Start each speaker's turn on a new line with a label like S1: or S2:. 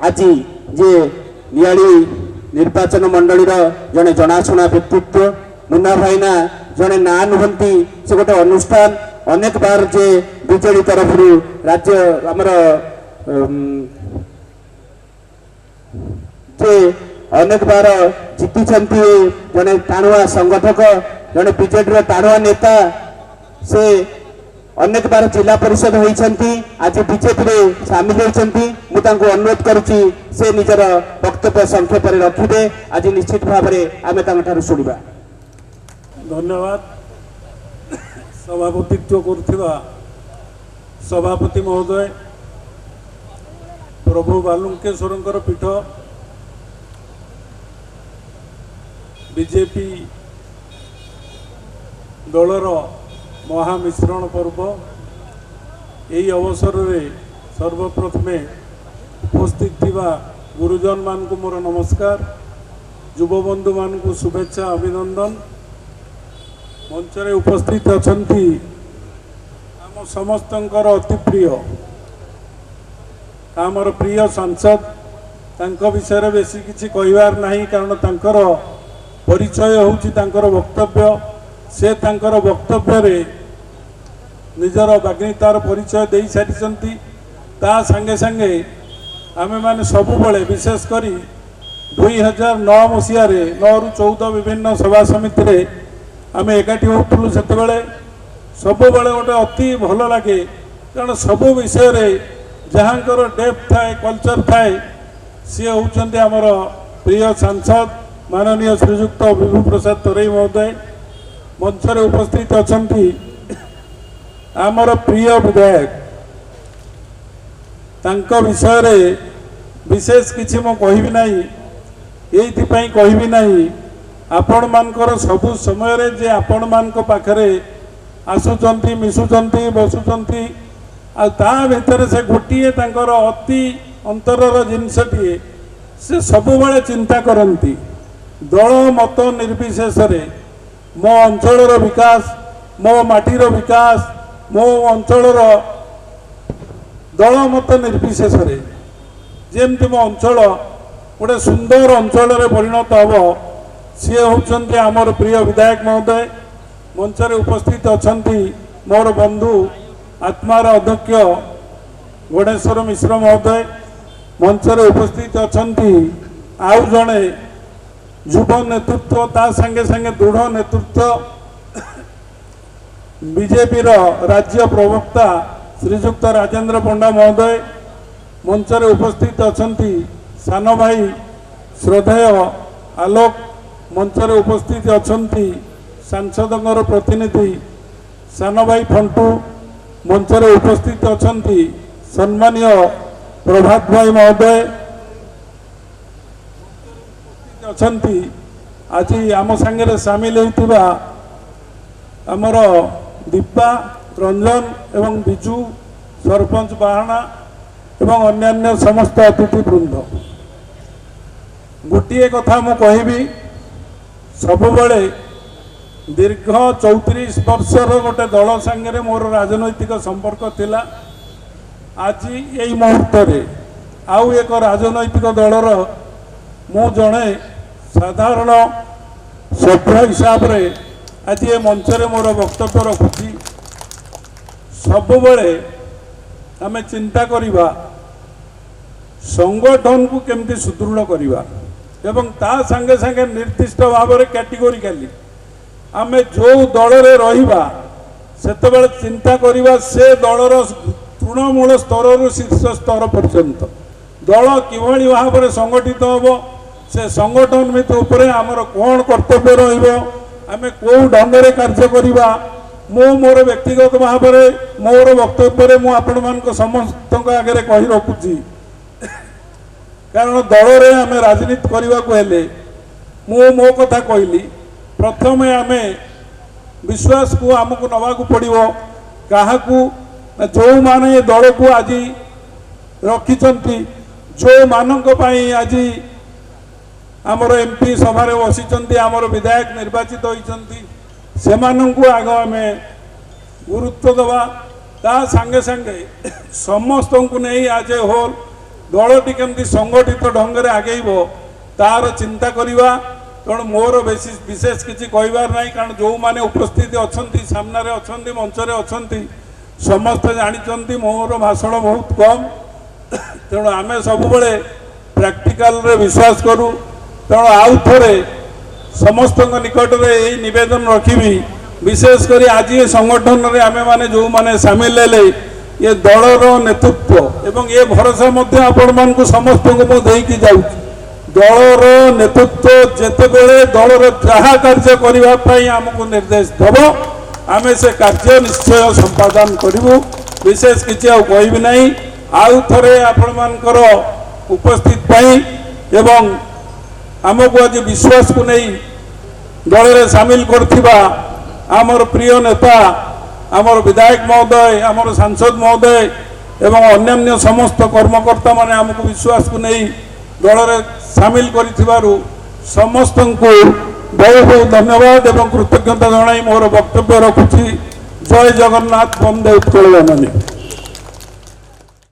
S1: आज जे नियाली निर्वाचन मंडली जड़े जनाशुना व्यक्तित्व मुन्ना भाईना जड़े ना नुहति से गोटे अनुष्ठान अनेक बार जे बीजेडी तरफ राज्य आमर जे अनेक बार जीति जड़े टाणुआ संगठक जड़े बीजेडी टाणुआ नेता से अनेक बार जिला परिषद होती आज बीजेपी में सामिल होती मुझे अनुरोध करुच्ची से निजर वक्तव्य संक्षेप रखिदे आज निश्चित भाव में आम शुणा।
S2: धन्यवाद। सभापतित्व करुवा सभापति महोदय प्रभु बालुंकेश्वर पीठ बीजेपी दलर महामिश्रण पर्व यही अवसर में सर्वप्रथमे उपस्थित थिबा गुरुजन मान को मोर नमस्कार। युवबंधु मान को शुभेच्छा अभिनंदन। मंच रे उपस्थित अछंती आम समस्तंकर अति प्रिय आमर प्रिय सांसद तांको विषय रे बेसी किछि कहिवार नाही कारण तांकर परिचय होउछि तांकर वक्तव्य से तांकर वक्तव्य रे निजर बाग्नितार परिचय दे सारी ता संगे संगे आमे माने सबुबले विशेष करी 2009 मसीह 9 रु 14 विभिन्न सभा समिति रे आमे एकाठी होतलु सेतेबेले सबुबले गोटे अति भल लगे कारण सबु विषय रे जहाँकर डेप्थ थाए कल्चर थाए सी होउचंदी आमर प्रिय सांसद माननीय श्रीयुक्त विभू प्रसाद तोरई महोदय मंच रे उपस्थित अछंती आमर प्रिय विधायक तांको विषय रे विशेष किछि मो कहिबि नाही एइथिपाई कहिबि नाही आपण मानकर सबु समय रे जे आपण मानक पाखरे आसुचंती मिसुचंती बसुचंती आ ता भितर से गोटिए तांकर अति अंतरर जिनसटिए से सबुबले चिंता करंती दल मत निर्विशेष रे मो अंचलर विकास मो माटीर विकास मो अंचलर दल मत निर्विशेष रे जेमती मो अंचल गोटे सुंदर अंचल परिणत हम सी होउचंती आमर प्रिय विधायक महोदय मंच रे उपस्थित अछंती मोर बंधु आत्मार अध्यक्ष गणेश्वर मिश्र महोदय मंच रे उपस्थित अछंती आउ जणे युव नेतृत्व ता संगे संगे दृढ़ नेतृत्व बीजेपी राज्य प्रवक्ता श्रीजुक्त राजेंद्र पंडा महोदय मंच रे उपस्थित अछंती सान भाई श्रद्धेय आलोक मंच रे उपस्थित अछंती सांसदर प्रतिनिधि सान भाई फंटू मंच रे उपस्थित अछंती सम्मानीय प्रभात भाई महोदय अछंती आज आम सांगे सामिल होइतिबा आमर दीपा रंजन एवं बिजू सरपंच बाहाना एवं अन्यान्य समस्त अतिथि वृंद गोटे कथा मु कहिबी सबुबले दीर्घ 34 वर्षर गोटे दल सांगे मोर राजनैतिक संपर्क थिला आज यही मुहूर्त रे आउ एक राजनैतिक दलर मु जणे साधारण सभ्य हिसाब रे आज ये मंच रे मोर वक्तव्य रखुची सबुबले आमे चिंता करिबा संगठन को केमती सुदृढ़ करिबा एवं ता संगे संगे निर्दिष्ट भाव में कैटेगोरिकली आमे जो दल रे रहिबा सेतेबेले चिंता करिबा से दलर तृणमूल स्तर रु शीर्ष स्तर पर्यंत दल किभली भाव में संगठित होबो से संगठन भितर उपरे आमर कौन कर्तव्य रहिबो आमे को ढंग कार्य करिबा मो मोर व्यक्तिगत भाव में मोर वक्तव्य मु आपण मान समस्त आगे कही रखुची कारण दल रे आमे राजनीति करने को हेले मु मो कथा कहली प्रथम आमे विश्वास को आमको नवा को पड़ो क्या जो माने दल को आज रखिंट जो मानक आज आमर एमपी सभा बसी आमर विधायक निर्वाचित होती से आग आम गुरुत्व दवा ता संगे संगे समस्त को नहीं आज ए होल ଦଳଟି କେମିତି ସଂଗଠିତ ଢଙ୍ଗରେ ଆଗେଇବ ତାର ଚିନ୍ତା କରିବା। ତେଣୁ ମୋର ବିଶେଷ କିଛି କହିବାର ନାହିଁ, କାରଣ ଯେଉଁମାନେ ଉପସ୍ଥିତ ଅଛନ୍ତି, ସାମ୍ନାରେ ଅଛନ୍ତି, ମଞ୍ଚରେ ଅଛନ୍ତି, ସମସ୍ତେ ଜାଣିଛନ୍ତି ମୋର ଭାଷଣ ବହୁତ କମ୍। ତେଣୁ ଆମେ ସବୁବେଳେ ପ୍ରାକ୍ଟିକାଲରେ ବିଶ୍ୱାସ କରୁ। ତେଣୁ ଆଉ ଥରେ ସମସ୍ତଙ୍କ ନିକଟରେ ଏହି ନିବେଦନ ରଖିବି, ବିଶେଷ କରି ଆଜି ଏ ସଂଗଠନରେ ଆମେମାନେ ଯେଉଁମାନେ ସାମିଲ ହେଲେ, ଏ ଦଳର ନେତୃତ୍ୱ ଏବଂ ଏ ଭରସା ମଧ୍ୟ ଆପଣମାନଙ୍କୁ ସମସ୍ତଙ୍କୁ ମୁଁ ଦେଇକି ଯାଉଛି। ଦଳର ନେତୃତ୍ୱ ଯେତେବେଳେ ଦଳର ଯାହା କାର୍ଯ୍ୟ କରିବା ପାଇଁ ଆମକୁ ନିର୍ଦ୍ଦେଶ ଦେବ, ଆମେ ସେ କାର୍ଯ୍ୟ ନିଶ୍ଚୟ ସମ୍ପାଦନ କରିବୁ। ବିଶେଷ କିଛି ଆଉ କହିବି ନାହିଁ। ଆଉ ଥରେ ଆପଣମାନଙ୍କର ଉପସ୍ଥିତ ପାଇଁ ଏବଂ ଆମକୁ ଆଜି ବିଶ୍ୱାସକୁ ନେଇ ଦଳରେ ସାମିଲ କରିଥିବା ଆମର ପ୍ରିୟ ନେତା, ଆମର ବିଧାୟକ ମହୋଦୟ, ଆମର ସାଂସଦ ମହୋଦୟ ଏବଂ ଅନ୍ୟାନ୍ୟ ସମସ୍ତ କର୍ମକର୍ତ୍ତାମାନେ ଆମକୁ ବିଶ୍ୱାସକୁ ନେଇ ଦଳରେ ସାମିଲ କରିଥିବାରୁ ସମସ୍ତଙ୍କୁ ବହୁତ ବହୁତ ଧନ୍ୟବାଦ ଏବଂ କୃତଜ୍ଞତା ଜଣାଇ ମୋର ବକ୍ତବ୍ୟ ରଖୁଛି। ଜୟ ଜଗନ୍ନାଥ, ବନ୍ଦେ ଉତ୍କଳ ଜନନୀ।